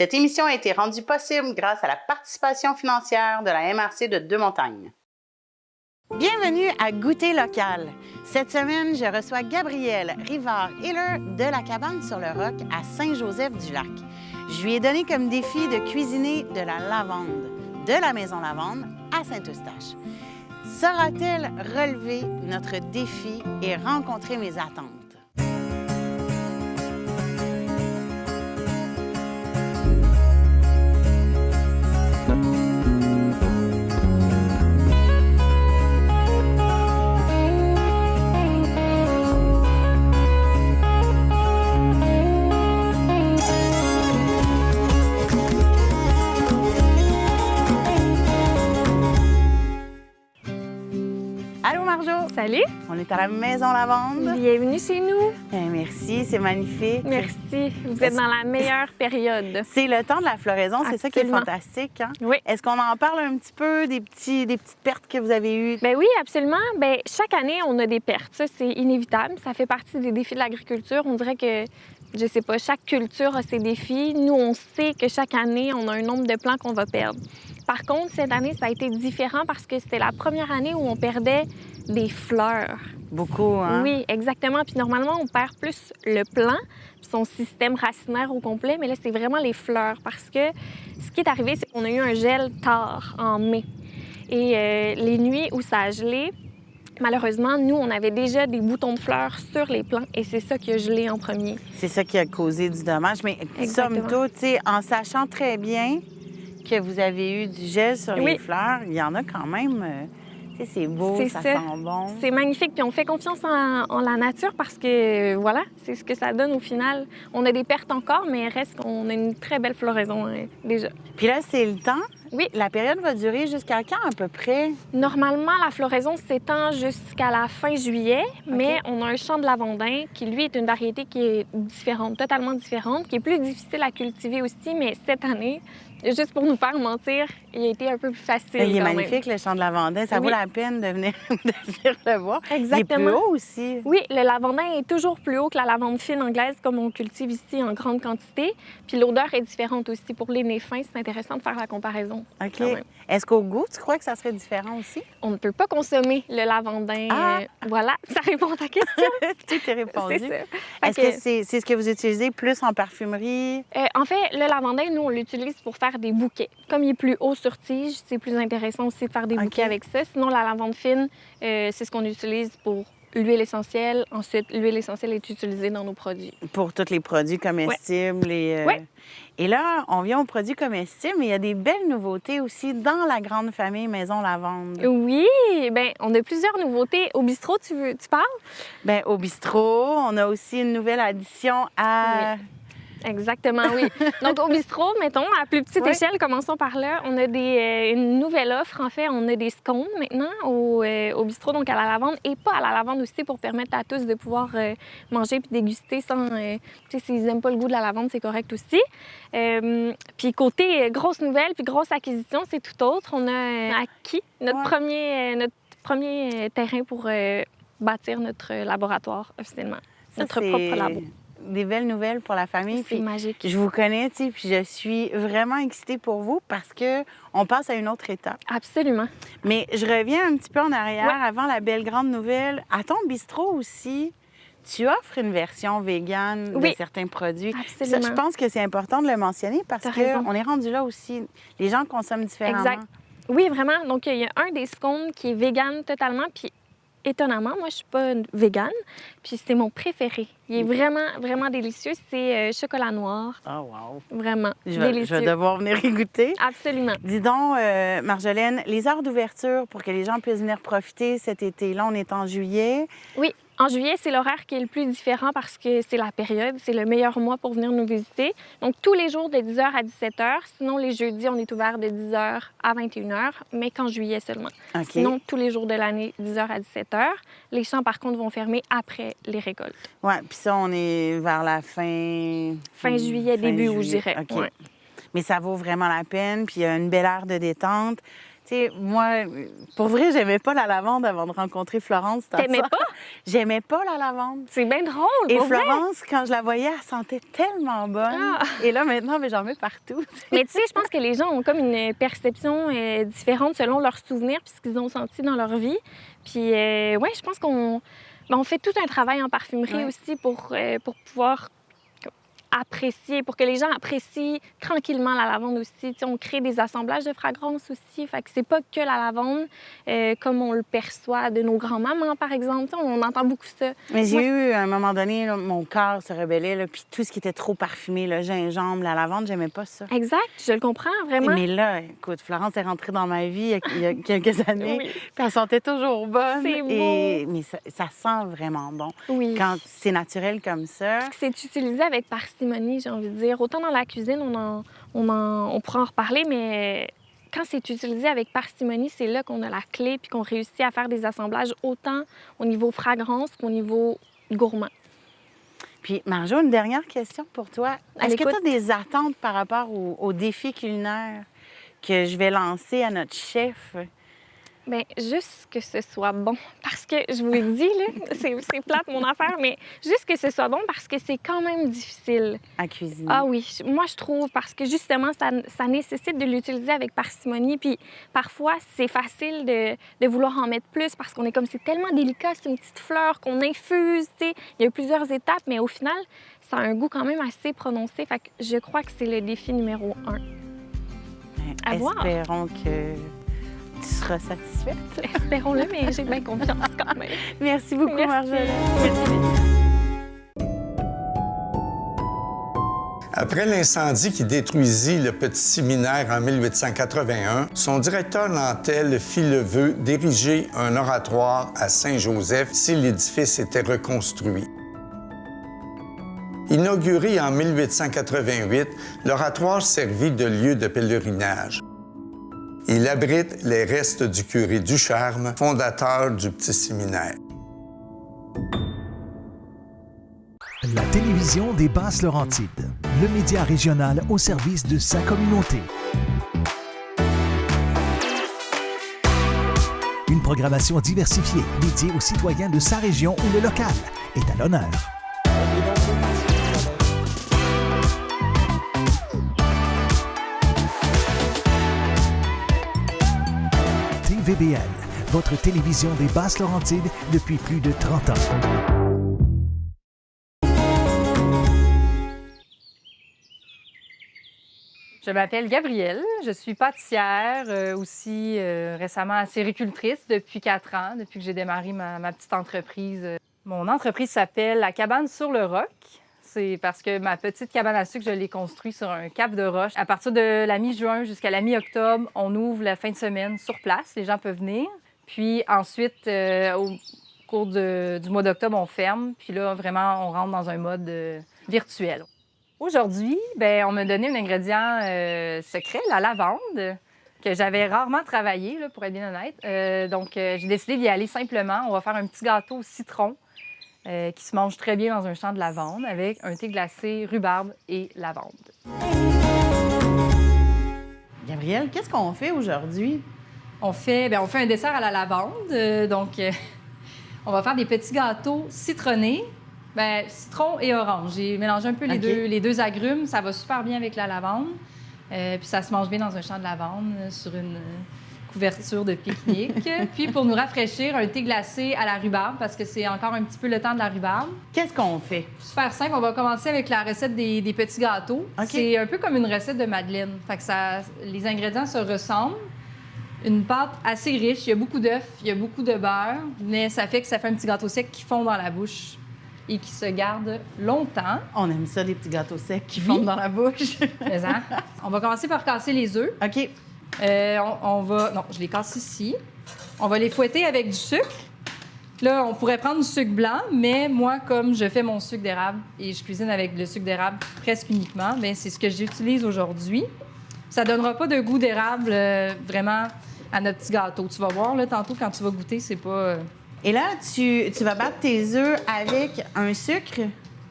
Cette émission a été rendue possible grâce à la participation financière de la MRC de Deux-Montagnes. Bienvenue à Goûter local. Cette semaine, je reçois Gabrielle Rivard-Hiller de la cabane sur le Roc à Saint-Joseph-du-Lac. Je lui ai donné comme défi de cuisiner de la lavande de la Maison Lavande à Saint-Eustache. Saura-t-elle relever notre défi et rencontrer mes attentes? Allô Marjo! Salut! On est à la Maison Lavande. Bienvenue chez nous. Merci, c'est magnifique. Merci. Vous êtes dans la meilleure période. C'est le temps de la floraison, c'est ça qui est fantastique. Hein? Oui. Est-ce qu'on en parle un petit peu des petites pertes que vous avez eues? Bien oui, absolument. Bien, chaque année, on a des pertes. Ça, c'est inévitable. Ça fait partie des défis de l'agriculture. On dirait que, je sais pas, chaque culture a ses défis. Nous, on sait que chaque année, on a un nombre de plants qu'on va perdre. Par contre, cette année, ça a été différent parce que c'était la première année où on perdait des fleurs. Beaucoup, hein? Oui, exactement. Puis normalement, on perd plus le plant, puis son système racinaire au complet, mais là, c'est vraiment les fleurs parce que ce qui est arrivé, c'est qu'on a eu un gel tard, en mai. Et les nuits où ça a gelé, malheureusement, nous, on avait déjà des boutons de fleurs sur les plants et c'est ça qui a gelé en premier. C'est ça qui a causé du dommage. Mais somme toute, en sachant très bien que vous avez eu du gel sur les fleurs, il y en a quand même... c'est beau, ça sent bon. C'est magnifique. Puis on fait confiance en la nature parce que, voilà, c'est ce que ça donne au final. On a des pertes encore, mais il reste qu'on a une très belle floraison déjà. Puis là, c'est le temps. Oui. La période va durer jusqu'à quand à peu près? Normalement, la floraison s'étend jusqu'à la fin juillet, mais on a un champ de lavandin qui, lui, est une variété qui est différente, totalement différente, qui est plus difficile à cultiver aussi, mais cette année, juste pour nous faire mentir, il a été un peu plus facile. Il est magnifique, le champ de lavandin. Ça vaut la peine de venir le voir. Exactement. Il est plus haut aussi. Oui, le lavandin est toujours plus haut que la lavande fine anglaise, comme on cultive ici en grande quantité. Puis l'odeur est différente aussi. Pour les nez fins, c'est intéressant de faire la comparaison. OK. Est-ce qu'au goût, tu crois que ça serait différent aussi? On ne peut pas consommer le lavandin. Voilà, ça répond à ta question. Tout est répondu. C'est ça. Est-ce que c'est ce que vous utilisez plus en parfumerie? En fait, le lavandin, nous, on l'utilise pour faire des bouquets. Comme il est plus haut sur tige, c'est plus intéressant aussi de faire des bouquets avec ça. Sinon, la lavande fine, c'est ce qu'on utilise pour l'huile essentielle. Ensuite, l'huile essentielle est utilisée dans nos produits. Pour tous les produits comestibles. Et là, on vient aux produits comestibles, mais il y a des belles nouveautés aussi dans la grande famille Maison Lavande. Oui, bien, on a plusieurs nouveautés. Au bistrot, tu parles? Bien, au bistrot, on a aussi une nouvelle addition à... Oui. Exactement, oui. Donc, au bistrot, mettons, à plus petite échelle, commençons par là, on a une nouvelle offre. En fait, on a des scones maintenant au bistrot, donc à la lavande, et pas à la lavande aussi, pour permettre à tous de pouvoir manger puis déguster sans... tu sais, s'ils n'aiment pas le goût de la lavande, c'est correct aussi. Puis côté grosse nouvelle puis grosse acquisition, c'est tout autre. On a acquis notre premier terrain pour bâtir notre laboratoire officiellement. Notre propre labo. Des belles nouvelles pour la famille. C'est magique. Je vous connais, tu sais, puis je suis vraiment excitée pour vous parce que on passe à une autre étape. Absolument. Mais je reviens un petit peu en arrière avant la belle grande nouvelle. À ton bistrot aussi, tu offres une version végane de certains produits. Absolument. Ça, je pense que c'est important de le mentionner parce qu'on est rendu là aussi. Les gens consomment différemment. Exact. Oui, vraiment. Donc, il y a un des scones qui est végane totalement, puis étonnamment, moi, je suis pas végane, puis c'est mon préféré. Il est vraiment, vraiment délicieux. C'est chocolat noir. Oh, wow! Vraiment délicieux. Je vais devoir venir y goûter. Absolument. Dis donc, Marjolaine, les heures d'ouverture pour que les gens puissent venir profiter cet été-là, on est en juillet. Oui. En juillet, c'est l'horaire qui est le plus différent parce que c'est la période, c'est le meilleur mois pour venir nous visiter. Donc, tous les jours de 10h à 17h. Sinon, les jeudis, on est ouvert de 10h à 21h, mais qu'en juillet seulement. Okay. Sinon, tous les jours de l'année, 10h à 17h. Les champs, par contre, vont fermer après les récoltes. Oui, puis ça, on est vers la fin... Fin juillet, début août, je dirais. OK. Ouais. Mais ça vaut vraiment la peine, puis il y a une belle aire de détente. Tu sais, moi, pour vrai, j'aimais pas la lavande avant de rencontrer Florence. T'aimais pas? J'aimais pas la lavande. C'est bien drôle, Et pour vrai. Florence, quand je la voyais, elle sentait tellement bonne. Ah. Et là, maintenant, j'en mets partout. Mais tu sais, je pense que les gens ont comme une perception différente selon leurs souvenirs puis ce qu'ils ont senti dans leur vie. Puis, ouais, je pense on fait tout un travail en parfumerie aussi pour pouvoir apprécier, pour que les gens apprécient tranquillement la lavande aussi. Tu sais, on crée des assemblages de fragrances aussi. Fait que c'est pas que la lavande comme on le perçoit de nos grands-mamans, par exemple. Tu sais, on entend beaucoup ça. Mais j'ai eu, à un moment donné, là, mon cœur se rebellait, là, puis tout ce qui était trop parfumé, le gingembre, la lavande, j'aimais pas ça. Exact, je le comprends vraiment. Mais là, écoute, Florence est rentrée dans ma vie il y a quelques années, Oui. puis elle sentait toujours bonne. C'est beau. Mais ça sent vraiment bon. Oui. Quand c'est naturel comme ça. C'est utilisé avec parcimonie, j'ai envie de dire. Autant dans la cuisine, on pourra en reparler, mais quand c'est utilisé avec parcimonie, c'est là qu'on a la clé puis qu'on réussit à faire des assemblages autant au niveau fragrance qu'au niveau gourmand. Puis, Marjo, une dernière question pour toi. Est-ce que tu as l'écoute. des attentes par rapport au défi culinaire que je vais lancer à notre chef? Bien, juste que ce soit bon. Parce que, je vous le dis, là, c'est plate mon affaire, mais juste que ce soit bon parce que c'est quand même difficile. À cuisiner. Ah oui, moi je trouve, parce que justement, ça nécessite de l'utiliser avec parcimonie. Puis parfois, c'est facile de vouloir en mettre plus parce qu'on est comme, c'est tellement délicat, c'est une petite fleur qu'on infuse, tu sais. Il y a plusieurs étapes, mais au final, ça a un goût quand même assez prononcé. Fait que je crois que c'est le défi numéro 1. À voir. Espérons que tu seras satisfaite. Espérons-le, mais j'ai bien confiance quand même. Merci beaucoup, Merci. Marjolaine. Après l'incendie qui détruisit le petit séminaire en 1881, son directeur Nantel fit le vœu d'ériger un oratoire à Saint-Joseph si l'édifice était reconstruit. Inauguré en 1888, l'oratoire servit de lieu de pèlerinage. Il abrite les restes du curé Ducharme, fondateur du petit séminaire. La télévision des Basses-Laurentides, le média régional au service de sa communauté. Une programmation diversifiée dédiée aux citoyens de sa région où le local est à l'honneur. TVBL, votre télévision des Basses-Laurentides depuis plus de 30 ans. Je m'appelle Gabrielle, je suis pâtissière, aussi récemment séricultrice depuis 4 ans, depuis que j'ai démarré ma petite entreprise. Mon entreprise s'appelle La Cabane sur le Roc. C'est parce que ma petite cabane à sucre, je l'ai construite sur un cap de roche. À partir de la mi-juin jusqu'à la mi-octobre, on ouvre la fin de semaine sur place, les gens peuvent venir. Puis ensuite, au cours du mois d'octobre, on ferme. Puis là, vraiment, on rentre dans un mode virtuel. Aujourd'hui, bien, on m'a donné un ingrédient secret, la lavande, que j'avais rarement travaillé, là, pour être bien honnête. Donc, j'ai décidé d'y aller simplement. On va faire un petit gâteau au citron qui se mange très bien dans un champ de lavande avec un thé glacé, rhubarbe et lavande. Gabrielle, qu'est-ce qu'on fait aujourd'hui? On fait un dessert à la lavande. Donc, on va faire des petits gâteaux citronnés. Bien, citron et orange. J'ai mélangé un peu les deux agrumes. Ça va super bien avec la lavande. Puis ça se mange bien dans un champ de lavande sur une couverture de pique-nique. Puis pour nous rafraîchir, un thé glacé à la rhubarbe parce que c'est encore un petit peu le temps de la rhubarbe. Qu'est-ce qu'on fait? Super simple. On va commencer avec la recette des petits gâteaux. OK. C'est un peu comme une recette de madeleine. Fait que les ingrédients se ressemblent. Une pâte assez riche. Il y a beaucoup d'œufs, il y a beaucoup de beurre. Mais ça fait un petit gâteau sec qui fond dans la bouche et qui se garde longtemps. On aime ça, des petits gâteaux secs qui fondent dans la bouche. Mais, hein? On va commencer par casser les œufs. OK. Non, je les casse ici. On va les fouetter avec du sucre. Là, on pourrait prendre du sucre blanc, mais moi, comme je fais mon sucre d'érable et je cuisine avec le sucre d'érable presque uniquement, bien, c'est ce que j'utilise aujourd'hui. Ça donnera pas de goût d'érable vraiment à notre petit gâteau. Tu vas voir, là, tantôt, quand tu vas goûter, c'est pas... Et là, tu vas battre tes œufs avec un sucre?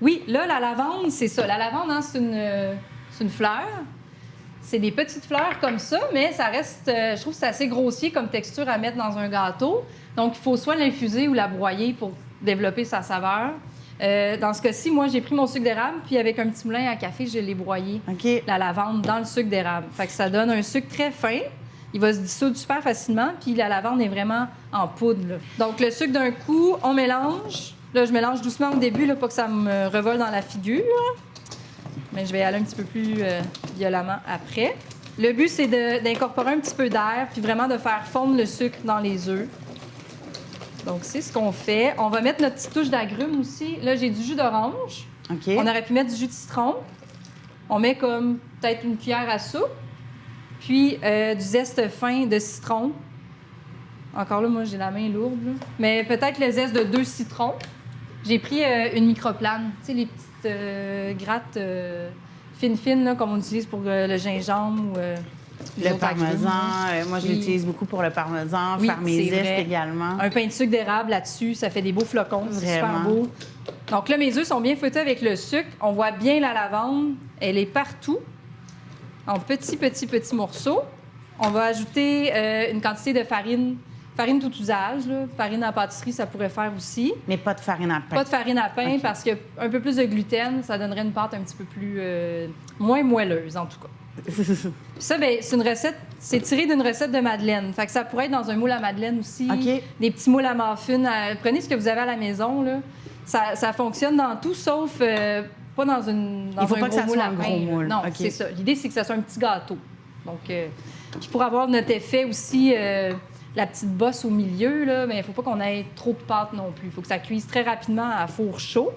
Oui, là, la lavande, c'est ça. La lavande, hein, c'est une fleur. C'est des petites fleurs comme ça, mais ça reste... je trouve que c'est assez grossier comme texture à mettre dans un gâteau. Donc, il faut soit l'infuser ou la broyer pour développer sa saveur. Dans ce cas-ci, moi, j'ai pris mon sucre d'érable, puis avec un petit moulin à café, je l'ai broyé, OK. la lavande, dans le sucre d'érable. Fait que ça donne un sucre très fin. Il va se dissoudre super facilement, puis la lavande est vraiment en poudre, là. Donc, le sucre d'un coup, on mélange. Là, je mélange doucement au début, là, pas que ça me revole dans la figure. Mais je vais y aller un petit peu plus violemment après. Le but, c'est d'incorporer un petit peu d'air, puis vraiment de faire fondre le sucre dans les œufs. Donc, c'est ce qu'on fait. On va mettre notre petite touche d'agrumes aussi. Là, j'ai du jus d'orange. OK. On aurait pu mettre du jus de citron. On met comme peut-être une cuillère à soupe. Puis du zeste fin de citron. Encore là, moi, j'ai la main lourde, là. Mais peut-être le zeste de 2 citrons. J'ai pris une microplane. Tu sais, les petites grattes fines, là, comme on utilise pour le gingembre ou les Le autres agrumes, parmesan, là. moi, je Oui. l'utilise beaucoup pour le parmesan, Oui, faire mes c'est zestes vrai. également. Un pain de sucre d'érable là-dessus, ça fait des beaux flocons. C'est super Vraiment. beau. Donc là, mes œufs sont bien fouettés avec le sucre. On voit bien la lavande. Elle est partout, en petits morceaux. On va ajouter une quantité de farine. Farine tout usage, là. Farine à pâtisserie, ça pourrait faire aussi. Mais pas de farine à pain. Pas de farine à pain OK. parce qu'un peu plus de gluten, ça donnerait une pâte un petit peu plus... moins moelleuse, en tout cas. Ça, bien, c'est une recette... C'est tiré d'une recette de madeleine. Fait que ça pourrait être dans un moule à madeleine aussi. OK. Des petits moules à muffins. Prenez ce que vous avez à la maison, là. Ça fonctionne dans tout, sauf pas dans Il faut un pas que gros ça moule soit à un pain, gros là. moule. Non, OK. c'est ça. L'idée, c'est que ça soit un petit gâteau. Donc, puis pour avoir notre effet aussi... la petite bosse au milieu, là, mais il ne faut pas qu'on ait trop de pâte non plus. Il faut que ça cuise très rapidement à four chaud.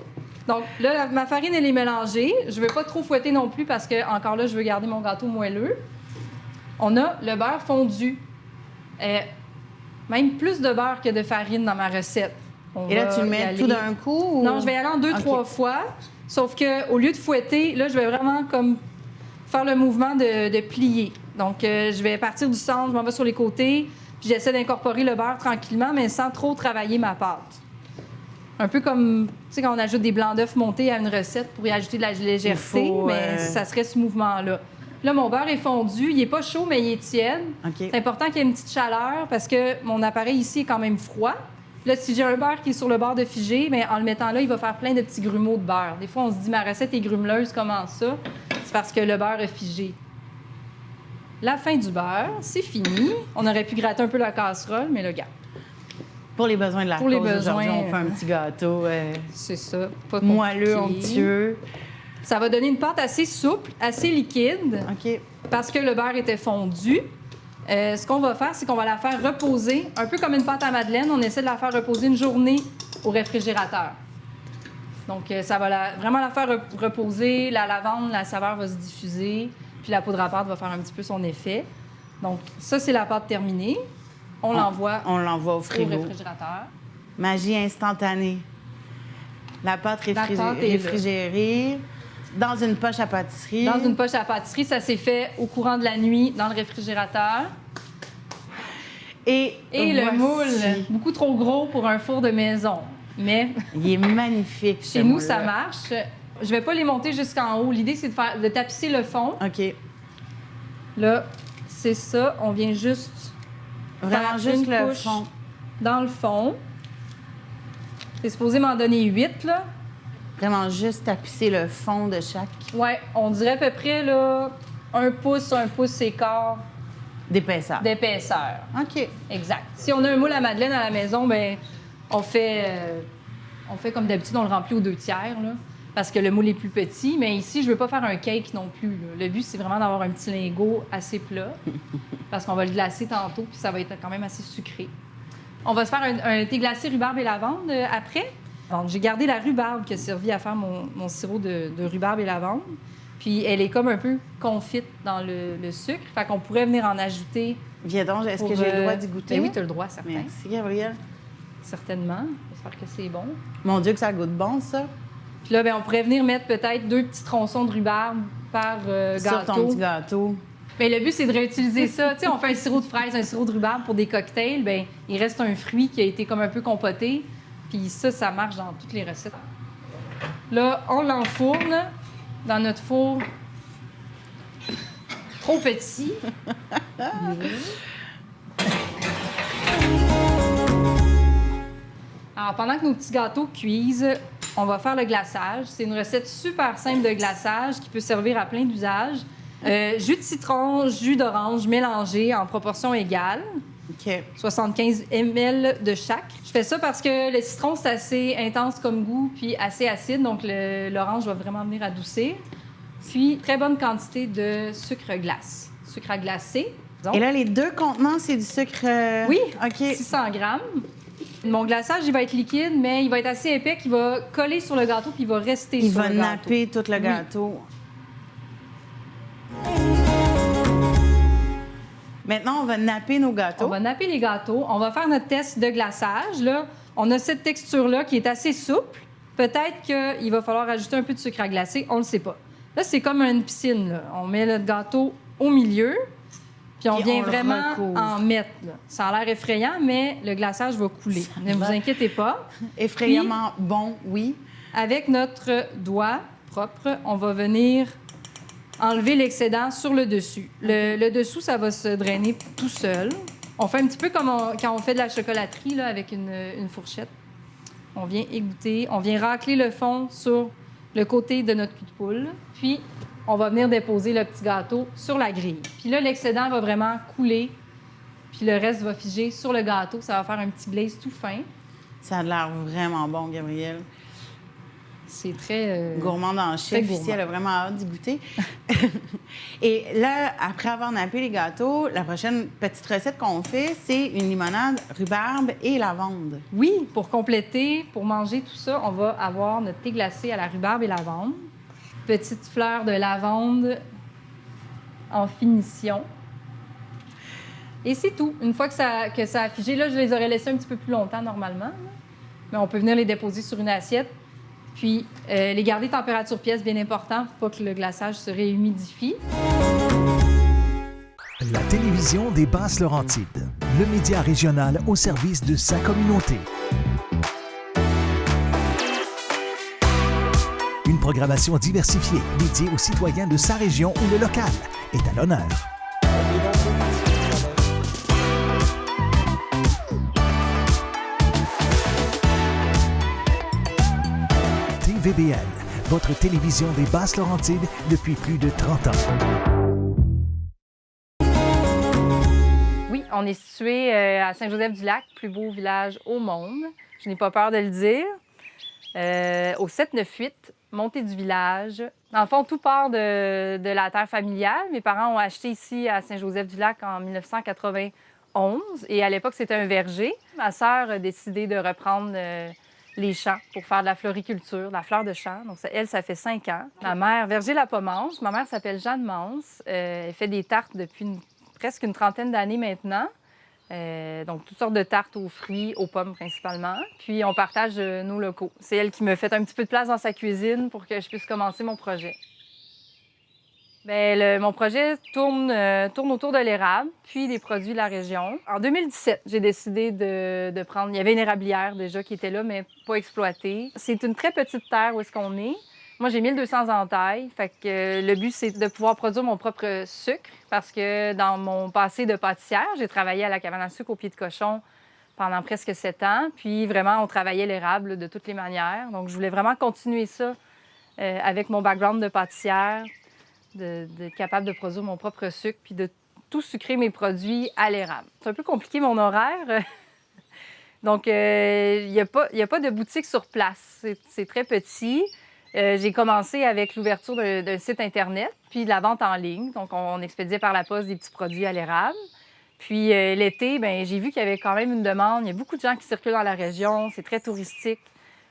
Donc là, ma farine, elle est mélangée. Je ne veux pas trop fouetter non plus parce que, encore là, je veux garder mon gâteau moelleux. On a le beurre fondu. Même plus de beurre que de farine dans ma recette. Et là, tu le va y mets aller. tout d'un coup? Ou... Non, je vais y aller en 2-3 OK. fois. Sauf qu'au lieu de fouetter, là, je vais vraiment comme faire le mouvement de plier. Donc, je vais partir du centre, je m'en vais sur les côtés, puis j'essaie d'incorporer le beurre tranquillement, mais sans trop travailler ma pâte. Un peu comme, tu sais, quand on ajoute des blancs d'œufs montés à une recette pour y ajouter de la légèreté, Il faut, mais ça serait ce mouvement-là. Là, mon beurre est fondu, il n'est pas chaud, mais il est tiède. OK. C'est important qu'il y ait une petite chaleur parce que mon appareil ici est quand même froid. Là, si j'ai un beurre qui est sur le bord de figer, bien, en le mettant là, il va faire plein de petits grumeaux de beurre. Des fois, on se dit, ma recette est grumeleuse, comment ça? C'est parce que le beurre est figé. La fin du beurre, c'est fini. On aurait pu gratter un peu la casserole, mais le gars, Pour les besoins de la Pour les cause, aujourd'hui, besoins, on fait un petit gâteau c'est ça. Pas moelleux, compliqué. onctueux. Ça va donner une pâte assez souple, assez liquide, OK. parce que le beurre était fondu. Ce qu'on va faire, c'est qu'on va la faire reposer, un peu comme une pâte à madeleine. On essaie de la faire reposer une journée au réfrigérateur. Donc, ça va vraiment la faire reposer. La lavande, la saveur va se diffuser. Puis la poudre à pâte va faire un petit peu son effet. Donc, ça, c'est la pâte terminée. On l'envoie On l'envoie au au frigo. réfrigérateur. Magie instantanée. La pâte pâte est là. réfrigérée dans une poche à pâtisserie. Dans une poche à pâtisserie, ça s'est fait au courant de la nuit dans le réfrigérateur. Et le voici. moule, beaucoup trop gros pour un four de maison. Mais Il est magnifique. ce chez nous, ça moule-là. marche. Je vais pas les monter jusqu'en haut. L'idée, c'est de tapisser le fond. OK. Là, c'est ça. On vient juste Vraiment faire juste une le couche fond. dans le fond. C'est supposé m'en donner 8, là. Vraiment juste tapisser le fond de chaque Ouais, on dirait à peu près, là, un pouce et quart d'épaisseur. d'épaisseur. OK. Exact. Si on a un moule à madeleine à la maison, ben on fait comme d'habitude, on le remplit aux 2 tiers, là, parce que le moule est plus petit. Mais ici, je veux pas faire un cake non plus, là. Le but, c'est vraiment d'avoir un petit lingot assez plat, parce qu'on va le glacer tantôt, puis ça va être quand même assez sucré. On va se faire un thé glacé rhubarbe et lavande après. Donc, j'ai gardé la rhubarbe qui a servi à faire mon sirop de rhubarbe et lavande. Puis, elle est comme un peu confite dans le sucre. Fait qu'on pourrait venir en ajouter. Viens donc, est-ce que pour, j'ai le droit d'y goûter? Ben oui, tu as le droit, certain. Merci, Gabrielle. Certainement. J'espère que c'est bon. Mon Dieu, que ça goûte bon, ça. Puis là, ben, on pourrait venir mettre peut-être 2 petits tronçons de rhubarbe par Sur ton gâteau. petit gâteau. Mais le but, c'est de réutiliser ça. Tu sais, on fait un sirop de fraise, un sirop de rhubarbe pour des cocktails. Bien, il reste un fruit qui a été comme un peu compoté. Puis ça marche dans toutes les recettes. Là, on l'enfourne dans notre four trop petit. Alors, pendant que nos petits gâteaux cuisent, on va faire le glaçage. C'est une recette super simple de glaçage qui peut servir à plein d'usages. Jus de citron, jus d'orange mélangés en proportion égale. OK. 75 ml de chaque. Je fais ça parce que le citron, c'est assez intense comme goût puis assez acide, donc l'orange va vraiment venir adoucir. Puis, très bonne quantité de sucre glace. Sucre à glacer. Et là, les 2 contenants, c'est du sucre... Oui, OK. 600 grammes. Mon glaçage, il va être liquide, mais il va être assez épais qu'il va coller sur le gâteau puis il va rester Il sur va le gâteau. napper tout le gâteau. Maintenant, on va napper nos gâteaux. On va napper les gâteaux. On va faire notre test de glaçage. Là, on a cette texture-là qui est assez souple. Peut-être qu'il va falloir ajouter un peu de sucre à glacer. On ne le sait pas. Là, c'est comme une piscine. Là. On met le gâteau au milieu, puis on vient vraiment en mettre. Là. Ça a l'air effrayant, mais le glaçage va couler. Ne vous inquiétez pas. Effrayamment bon, oui. Avec notre doigt propre, on va venir enlever l'excédent sur le dessus. Le dessous, ça va se drainer tout seul. On fait un petit peu comme quand on fait de la chocolaterie là, avec une fourchette. On vient égoutter, on vient racler le fond sur le côté de notre cul de poule. Puis, on va venir déposer le petit gâteau sur la grille. Puis là, l'excédent va vraiment couler. Puis le reste va figer sur le gâteau. Ça va faire un petit glaze tout fin. Ça a l'air vraiment bon, Gabrielle. C'est très... Gourmand dans le chef. Ici, elle a vraiment hâte d'y goûter. Et là, après avoir nappé les gâteaux, la prochaine petite recette qu'on fait, c'est une limonade rhubarbe et lavande. Oui, pour compléter, pour manger tout ça, on va avoir notre thé glacé à la rhubarbe et lavande. Petite fleur de lavande en finition. Et c'est tout. Une fois que ça a figé, là, je les aurais laissés un petit peu plus longtemps normalement. Là. Mais on peut venir les déposer sur une assiette. Puis, les garder température pièce, bien important, pour pas que le glaçage se réhumidifie. La télévision des Basses-Laurentides, le média régional au service de sa communauté. Une programmation diversifiée, dédiée aux citoyens de sa région où le local est à l'honneur. TVBL, votre télévision des Basses-Laurentides depuis plus de 30 ans. Oui, on est situé à Saint-Joseph-du-Lac, plus beau village au monde. Je n'ai pas peur de le dire. Au 798, montée du village. Dans le fond, tout part de la terre familiale. Mes parents ont acheté ici à Saint-Joseph-du-Lac en 1991 et à l'époque, c'était un verger. Ma sœur a décidé de reprendre les champs pour faire de la floriculture, de la fleur de champ. Donc, elle, ça fait 5 ans. Ma mère, Verger-la-Pommance. Ma mère s'appelle Jeanne Mance. Elle fait des tartes depuis presque une trentaine d'années maintenant. Donc, toutes sortes de tartes aux fruits, aux pommes principalement. Puis, on partage nos locaux. C'est elle qui me fait un petit peu de place dans sa cuisine pour que je puisse commencer mon projet. Bien, mon projet tourne autour de l'érable, puis des produits de la région. En 2017, j'ai décidé de prendre... Il y avait une érablière déjà qui était là, mais pas exploitée. C'est une très petite terre où est-ce qu'on est. Moi, j'ai 1200 entailles. Fait que le but, c'est de pouvoir produire mon propre sucre parce que dans mon passé de pâtissière, j'ai travaillé à la cabane à sucre au pied de cochon pendant presque 7 ans. Puis vraiment, on travaillait l'érable de toutes les manières. Donc, je voulais vraiment continuer ça avec mon background de pâtissière, d'être capable de produire mon propre sucre puis de tout sucrer mes produits à l'érable. C'est un peu compliqué, mon horaire. Donc, il n'y a pas de boutique sur place. C'est très petit. J'ai commencé avec l'ouverture d'un site Internet, puis de la vente en ligne. Donc, on expédiait par la poste des petits produits à l'érable. Puis l'été, bien, j'ai vu qu'il y avait quand même une demande. Il y a beaucoup de gens qui circulent dans la région. C'est très touristique.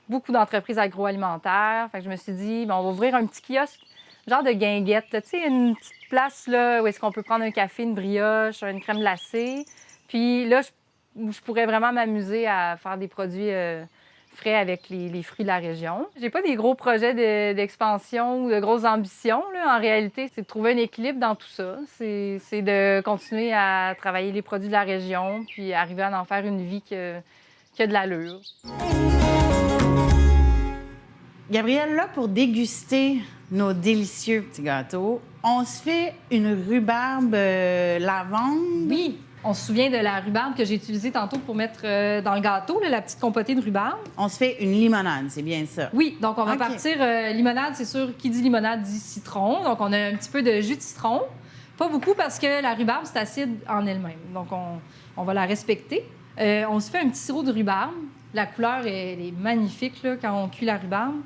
Beaucoup d'entreprises agroalimentaires. Fait que je me suis dit, bien, on va ouvrir un petit kiosque, genre de guinguette. Tu sais, une petite place là, où est-ce qu'on peut prendre un café, une brioche, une crème glacée. Puis là, je pourrais vraiment m'amuser à faire des produits frais avec les fruits de la région. J'ai pas des gros projets d'expansion ou de grosses ambitions. Là. En réalité, c'est de trouver un équilibre dans tout ça. C'est de continuer à travailler les produits de la région puis arriver à en faire une vie qui a de l'allure. Gabrielle, là, pour déguster nos délicieux petits gâteaux, on se fait une rhubarbe lavande. Oui. On se souvient de la rhubarbe que j'ai utilisée tantôt pour mettre dans le gâteau, là, la petite compotée de rhubarbe. On se fait une limonade, c'est bien ça? Oui, donc on va OK. partir limonade, c'est sûr, qui dit limonade dit citron. Donc on a un petit peu de jus de citron. Pas beaucoup parce que la rhubarbe, c'est acide en elle-même. Donc on va la respecter. On se fait un petit sirop de rhubarbe. La couleur, elle est magnifique là, quand on cuit la rhubarbe.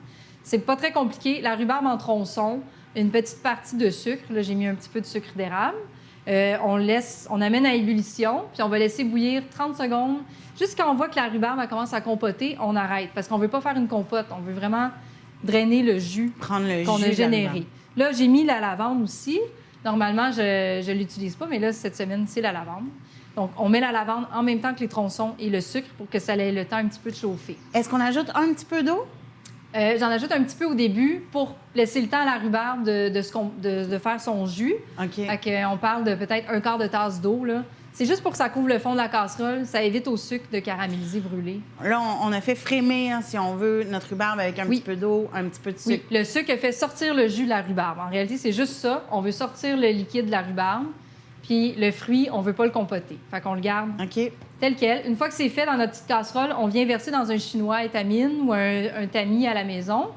C'est pas très compliqué. La rhubarbe en tronçon, une petite partie de sucre. Là, j'ai mis un petit peu de sucre d'érable. On amène à ébullition, puis on va laisser bouillir 30 secondes. Juste quand on voit que la rhubarbe elle commence à compoter, on arrête. Parce qu'on veut pas faire une compote. On veut vraiment drainer le jus Prendre le qu'on jus a de la généré. rhubarbe. Là, j'ai mis la lavande aussi. Normalement, je ne l'utilise pas, mais là, cette semaine, c'est la lavande. Donc, on met la lavande en même temps que les tronçons et le sucre pour que ça ait le temps un petit peu de chauffer. Est-ce qu'on ajoute un petit peu d'eau? J'en ajoute un petit peu au début pour laisser le temps à la rhubarbe de faire son jus. OK. Fait qu'on parle de peut-être un quart de tasse d'eau, là. C'est juste pour que ça couvre le fond de la casserole. Ça évite au sucre de caraméliser, brûler. Là, on a fait frémir, si on veut, notre rhubarbe avec un Oui. petit peu d'eau, un petit peu de sucre. Oui, le sucre fait sortir le jus de la rhubarbe. En réalité, c'est juste ça. On veut sortir le liquide de la rhubarbe, puis le fruit, on veut pas le compoter. Fait qu'on le garde OK. tel quel. Une fois que c'est fait dans notre petite casserole, on vient verser dans un chinois étamine ou un tamis à la maison.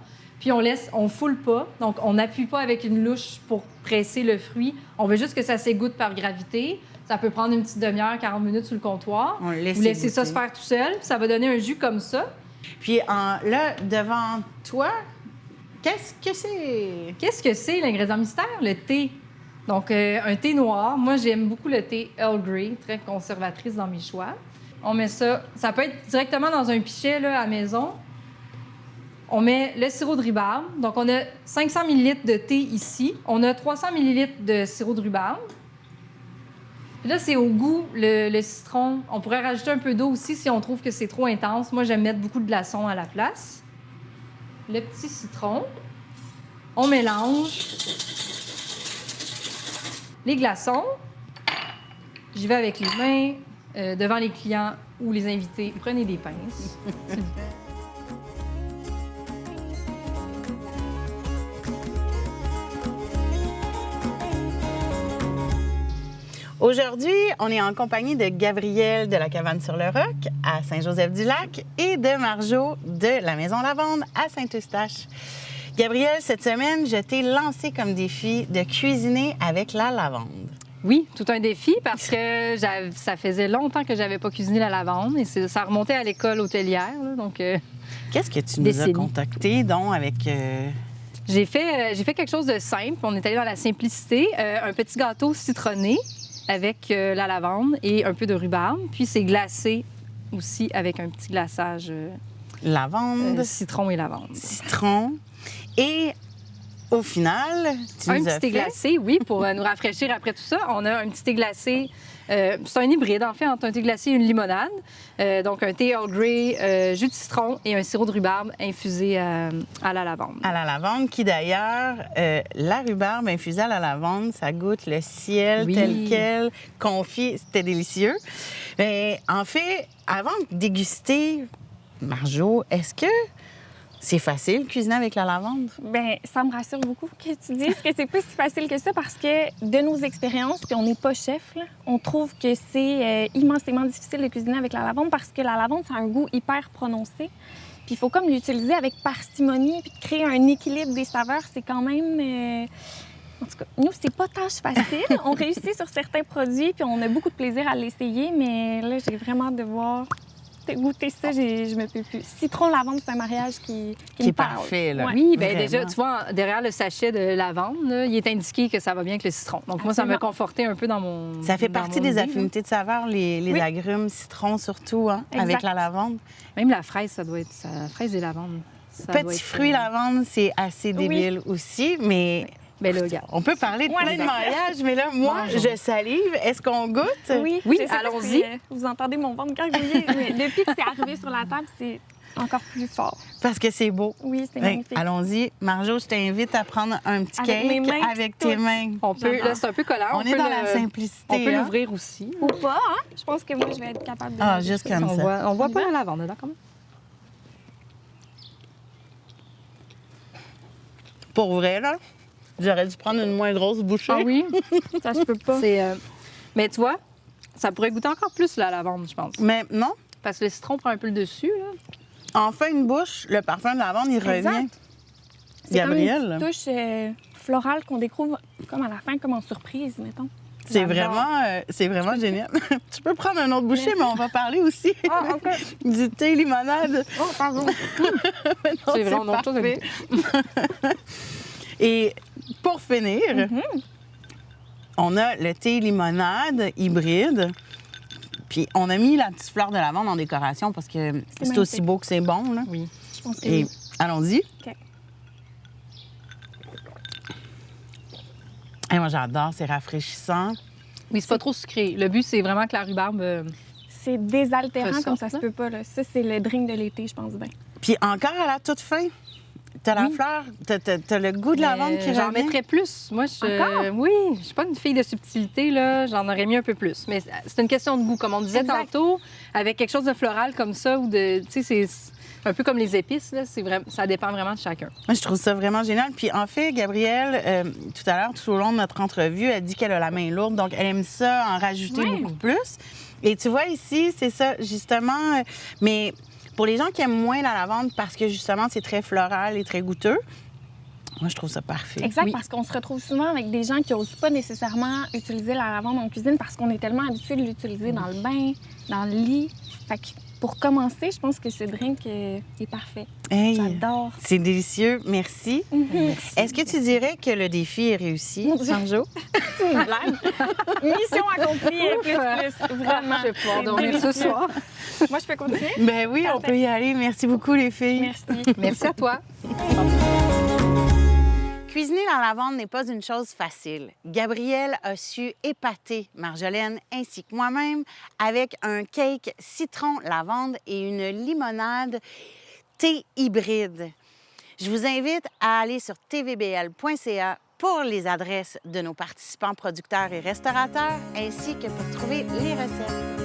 Puis on foule pas. Donc, on n'appuie pas avec une louche pour presser le fruit. On veut juste que ça s'égoutte par gravité. Ça peut prendre une petite demi-heure, 40 minutes sur le comptoir. On le laisse Vous laissez ça égoutter. se faire tout seul. Puis ça va donner un jus comme ça. Puis là, devant toi, qu'est-ce que c'est? Qu'est-ce que c'est l'ingrédient mystère? Le thé. Donc, un thé noir. Moi, j'aime beaucoup le thé Earl Grey, très conservatrice dans mes choix. On met ça. Ça peut être directement dans un pichet là, à la maison. On met le sirop de rhubarbe. Donc, on a 500 ml de thé ici. On a 300 ml de sirop de rhubarbe. Puis là, c'est au goût, le citron. On pourrait rajouter un peu d'eau aussi si on trouve que c'est trop intense. Moi, j'aime mettre beaucoup de glaçons à la place. Le petit citron. On mélange les glaçons. J'y vais avec les mains. Devant les clients ou les invités, prenez des pinces. Aujourd'hui, on est en compagnie de Gabrielle de la Cabane sur le Roc à Saint-Joseph-du-Lac et de Marjo de la Maison Lavande à Saint-Eustache. Gabrielle, cette semaine, je t'ai lancé comme défi de cuisiner avec la lavande. Oui, tout un défi parce que ça faisait longtemps que j'avais pas cuisiné la lavande et ça remontait à l'école hôtelière. Là, donc, Qu'est-ce que tu nous Décennie. as contacté, donc, avec... j'ai fait quelque chose de simple. On est allé dans la simplicité. Un petit gâteau citronné avec la lavande et un peu de rhubarbe. Puis c'est glacé aussi avec un petit glaçage lavande, citron et lavande. citron. Et au final, tu Un nous petit as thé fait... glacé, oui, pour nous rafraîchir après tout ça. On a un petit thé glacé. C'est un hybride, en fait, entre un thé glacé et une limonade. Donc, un thé Earl Grey, jus de citron et un sirop de rhubarbe infusé à la lavande. À la lavande, qui d'ailleurs, la rhubarbe infusée à la lavande, ça goûte le ciel Oui. tel quel, confit, c'était délicieux. Mais en fait, avant de déguster, Marjo, est-ce que c'est facile cuisiner avec la lavande? Bien, ça me rassure beaucoup que tu dises que c'est pas si facile que ça parce que de nos expériences, puis on n'est pas chef, là, on trouve que c'est immensément difficile de cuisiner avec la lavande parce que la lavande, ça a un goût hyper prononcé. Puis il faut comme l'utiliser avec parcimonie puis de créer un équilibre des saveurs. C'est quand même... En tout cas, nous, c'est pas tâche facile. On réussit sur certains produits puis on a beaucoup de plaisir à l'essayer, mais là, j'ai vraiment hâte de voir... goûter ça, je me peux plus. Citron-lavande, c'est un mariage qui Qui est me parle. parfait, là. Ouais. Oui, bien Vraiment. déjà, tu vois, derrière le sachet de lavande, là, il est indiqué que ça va bien avec le citron. Donc, moi, ça m'a Absolument. conforté un peu dans mon. Ça fait dans partie mon des idée, là. affinités de saveurs, les Oui. agrumes, citron surtout, hein, avec Exact. la lavande. Même la fraise, ça doit être. Fraise et lavande. Ça doit Petit être, fruit lavande, c'est assez débile aussi, mais Ben là, regarde. on peut parler de Ouais, plein de c'est ça. mariages, mais là, moi, Mangeons. je salive. Est-ce qu'on goûte? Oui, Oui, je sais pas allons-y. si, vous entendez mon ventre gargouiller, mais depuis que c'est arrivé sur la table, c'est encore plus fort. Parce que c'est beau. Oui, c'est Hey, magnifique. Allons-y. Marjo, je t'invite à prendre un petit Avec mes cake mains avec tes toutes. mains. On peut, J'adore. là, c'est un peu collant. On est peut dans le- la simplicité. On peut hein? l'ouvrir aussi. Ou pas, hein? Je pense que moi, je vais être capable de... Ah, manger juste ça. comme ça. On voit pas la lavande, d'accord? Pour vrai, là, j'aurais dû prendre une moins grosse bouchée. Ah oui? Ça se peut pas. C'est, mais tu vois, Ça pourrait goûter encore plus la lavande, je pense. Mais non, Parce que le citron prend un peu le dessus, là. en fin de bouche, le parfum de lavande, il Exact. revient. C'est comme Gabrielle, une petite touche florale qu'on découvre comme à la fin, comme en surprise, mettons. c'est J'adore. vraiment génial. Tu peux prendre un autre bouchée, mais on va parler aussi Ah, OK. du thé limonade. Oh, pardon. Mais non, C'est vraiment autre chose à parfait. Et pour finir, on a le thé limonade hybride. Puis on a mis la petite fleur de lavande en décoration parce que c'est magnifique. aussi beau que c'est bon. Là. Oui. Je pense que Et oui. allons-y. OK. Et moi, j'adore, c'est rafraîchissant. Oui, c'est pas trop sucré. Le but, c'est vraiment que la rhubarbe... C'est désaltérant Ressorte, comme ça se là. peut pas. Là. Ça, c'est le drink de l'été, je pense bien. Puis encore à la toute fin, t'as la fleur, t'as le goût de lavande qui J'en revient. mettrais plus. Moi, Encore? oui, je suis pas une fille de subtilité, là. J'en aurais mis un peu plus. Mais c'est une question de goût. Comme on disait Exact. tantôt, avec quelque chose de floral comme ça, ou de... Tu sais, c'est un peu comme les épices, là. Ça dépend vraiment de chacun. Moi, je trouve ça vraiment génial. Puis en fait, Gabrielle, tout à l'heure, tout au long de notre entrevue, elle dit qu'elle a la main lourde, donc elle aime ça en rajouter Ouais. beaucoup plus. Et tu vois ici, c'est ça, justement. Mais pour les gens qui aiment moins la lavande, parce que justement, c'est très floral et très goûteux, moi, je trouve ça parfait. Exact, Oui. parce qu'on se retrouve souvent avec des gens qui n'osent pas nécessairement utiliser la lavande en cuisine parce qu'on est tellement habitué de l'utiliser dans le bain, dans le lit. Fait que pour commencer, je pense que ce drink est parfait. Hey, J'adore. c'est délicieux. Merci. Est-ce que tu dirais que le défi est réussi, Mon Dieu. Sanjo? C'est une blague. Mission accomplie, plus. Vraiment. Je vais pouvoir C'est dormir ce délicieux. soir. Moi, je peux continuer? Ben oui, on peut y aller. Merci beaucoup, les filles. Merci. Merci à toi. Cuisiner la lavande n'est pas une chose facile. Gabrielle a su épater Marjolaine ainsi que moi-même avec un cake citron-lavande et une limonade thé hybride. Je vous invite à aller sur tvbl.ca pour les adresses de nos participants producteurs et restaurateurs ainsi que pour trouver les recettes.